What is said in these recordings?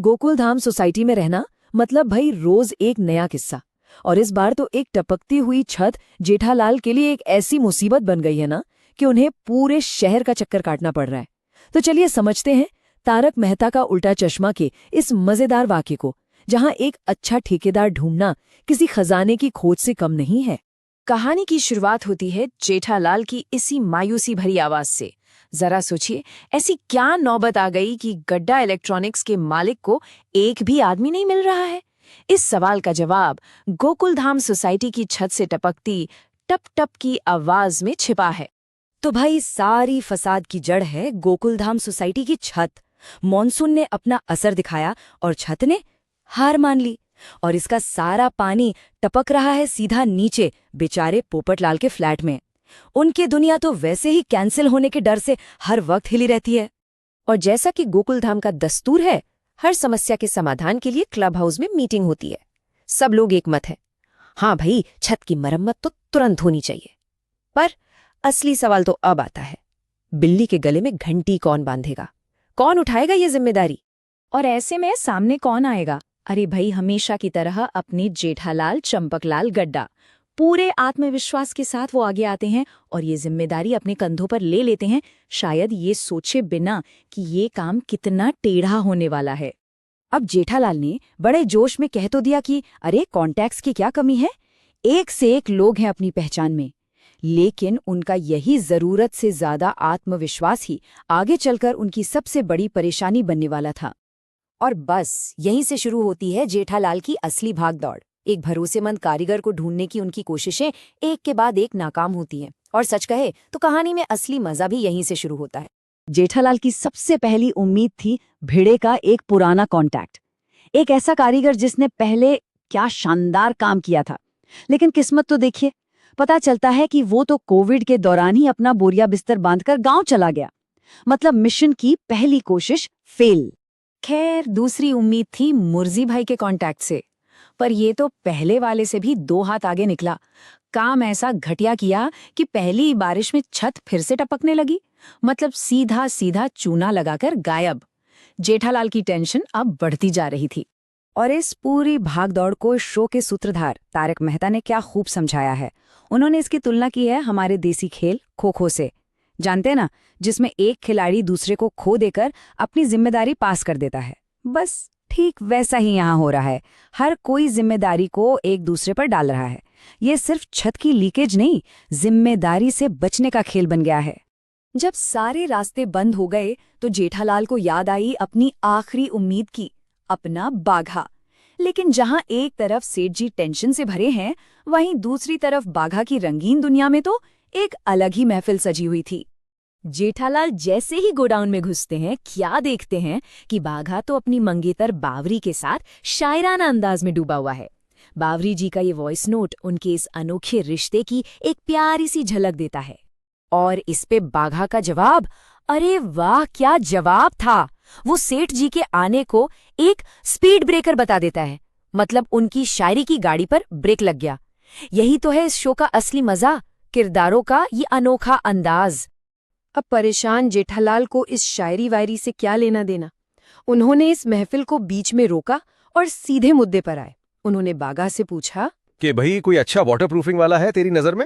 Gokuldham society में रहना मतलब भाई रोज एक नया किस्सा। और इस बार तो एक टपकती हुई छत जेठालाल के लिए एक ऐसी मुसीबत बन गई है ना कि उन्हें पूरे शहर का चक्कर काटना पड़ रहा है। तो चलिए समझते हैं तारक मेहता का उल्टा चश्मा के इस मजेदार वाक्य को, जहां एक अच्छा ठेकेदार ढूंढना किसी खजाने की खोज से कम नहीं है। कहानी की शुरुआत होती है जेठालाल की इसी मायूसी भरी आवाज से। जरा सोचिए, ऐसी क्या नौबत आ गई कि गड्ढा इलेक्ट्रॉनिक्स के मालिक को एक भी आदमी नहीं मिल रहा है? इस सवाल का जवाब गोकुलधाम सोसाइटी की छत से टपकती टप टप की आवाज में छिपा है। तो भाई सारी फसाद की जड़ है गोकुलधाम सोसाइटी की छत। मॉनसून ने अपना असर दिखाया और छत ने हार मान ली, और इसका सारा पानी टपक रहा है सीधा नीचे बेचारे पोपटलाल के फ्लैट में। उनकी दुनिया तो वैसे ही कैंसिल होने के डर से हर वक्त हिली रहती है। और जैसा कि गोकुलधाम का दस्तूर है, हर समस्या के समाधान के लिए क्लब हाउस में मीटिंग होती है। सब लोग एक मत है, हाँ भाई छत की मरम्मत तो तुरंत होनी चाहिए। पर असली सवाल तो अब आता है, बिल्ली के गले में घंटी कौन बांधेगा? कौन उठाएगा ये जिम्मेदारी? और ऐसे में सामने कौन आएगा? अरे भाई, हमेशा की तरह अपने जेठालाल चंपकलाल गड्ढा। पूरे आत्मविश्वास के साथ वो आगे आते हैं और ये जिम्मेदारी अपने कंधों पर ले लेते हैं, शायद ये सोचे बिना कि ये काम कितना टेढ़ा होने वाला है। अब जेठालाल ने बड़े जोश में कह तो दिया कि अरे कॉन्टैक्ट्स की क्या कमी है, एक से एक लोग हैं अपनी पहचान में। लेकिन उनका यही जरूरत से ज्यादा आत्मविश्वास ही आगे चलकर उनकी सबसे बड़ी परेशानी बनने वाला था। और बस यहीं से शुरू होती है जेठालाल की असली भागदौड़। एक भरोसेमंद कारीगर को ढूंढने की उनकी कोशिशें एक के बाद एक नाकाम होती हैं। और सच कहे तो कहानी में असली मजा भी यहीं से शुरू होता है। जेठालाल की सबसे पहली उम्मीद थी भिड़े का एक पुराना कॉन्टैक्ट, एक ऐसा कारीगर जिसने पहले क्या शानदार काम किया था। लेकिन किस्मत तो देखिए, पता चलता है कि वो तो कोविड के दौरान ही अपना बोरिया बिस्तर बांधकर गांव चला गया। मतलब मिशन की पहली कोशिश फेल। खैर, दूसरी उम्मीद थी मुर्जी भाई के कांटेक्ट से, पर ये तो पहले वाले से भी 2 हाथ आगे निकला। काम ऐसा घटिया किया कि पहली बारिश में छत फिर से टपकने लगी। मतलब सीधा सीधा चूना लगाकर गायब। जेठालाल की टेंशन अब बढ़ती जा रही थी। और इस पूरी भागदौड़ को शो के सूत्रधार तारक मेहता ने क्या खूब समझाया है। उन्होंने इसकी तुलना की है हमारे देसी खेल खो-खो से। जानते ना, जिसमें एक खिलाड़ी दूसरे को खो देकर अपनी जिम्मेदारी पास कर देता है। बस ठीक वैसा ही यहाँ हो रहा है। हर कोई जिम्मेदारी को एक दूसरे पर डाल रहा है। ये सिर्फ छत की लीकेज नहीं, जिम्मेदारी से बचने का खेल बन गया है। जब सारे रास्ते बंद हो गए तो जेठालाल को याद आई अपनी आखिरी उम्मीद की, अपना बाघा। लेकिन जहां एक तरफ सेठ जी टेंशन से भरे हैं, वहीं दूसरी तरफ बाघा की रंगीन दुनिया में तो एक अलग ही महफिल सजी हुई थी। जेठालाल जैसे ही गोडाउन में घुसते हैं, क्या देखते हैं कि बाघा तो अपनी मंगेतर बावरी के साथ शायराना अंदाज में डूबा हुआ है। बावरी जी का ये वॉइस नोट उनके इस अनोखे रिश्ते की एक प्यारी सी झलक देता है। और इस पे बाघा का जवाब, अरे वाह क्या जवाब था! वो सेठ जी के आने को एक स्पीड ब्रेकर बता देता है। मतलब उनकी शायरी की गाड़ी पर ब्रेक लग गया। यही तो है इस शो का असली मजा, किरदारों का ये अनोखा अंदाज। अब परेशान जेठालाल को इस शायरी वायरी से क्या लेना देना। उन्होंने इस महफिल को बीच में रोका और सीधे मुद्दे पर आए। उन्होंने बाघा से पूछा कि भाई कोई अच्छा वाटरप्रूफिंग वाला है तेरी नजर में?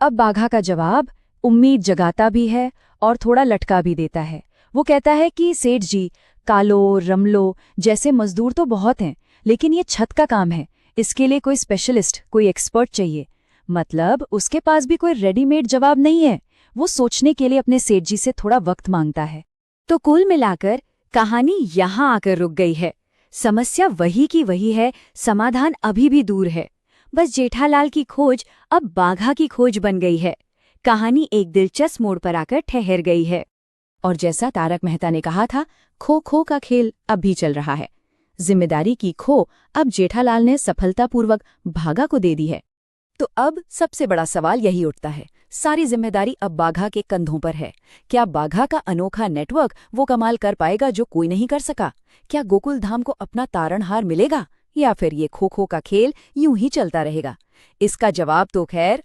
अब बाघा का जवाब उम्मीद जगाता भी है और थोड़ा लटका भी देता है। वो कहता है कि सेठ जी, कालो रमलो जैसे मजदूर तो बहुत हैं, लेकिन ये छत का काम है, इसके लिए कोई स्पेशलिस्ट, कोई एक्सपर्ट चाहिए। मतलब उसके पास भी कोई रेडीमेड जवाब नहीं है। वो सोचने के लिए अपने सेठ जी से थोड़ा वक्त मांगता है। तो कुल मिलाकर कहानी यहाँ आकर रुक गई है। समस्या वही की वही है, समाधान अभी भी दूर है। बस जेठालाल की खोज अब बाघा की खोज बन गई है। कहानी एक दिलचस्प मोड़ पर आकर ठहर गई है। और जैसा तारक मेहता ने कहा था, खो खो का खेल अब भी चल रहा है। जिम्मेदारी की खो अब जेठालाल ने सफलतापूर्वक बाघा को दे दी है। तो अब सबसे बड़ा सवाल यही उठता है, सारी जिम्मेदारी अब बाघा के कंधों पर है। क्या बाघा का अनोखा नेटवर्क वो कमाल कर पाएगा जो कोई नहीं कर सका? क्या गोकुलधाम को अपना तारणहार मिलेगा, या फिर ये खो खो का खेल यूं ही चलता रहेगा? इसका जवाब तो खैर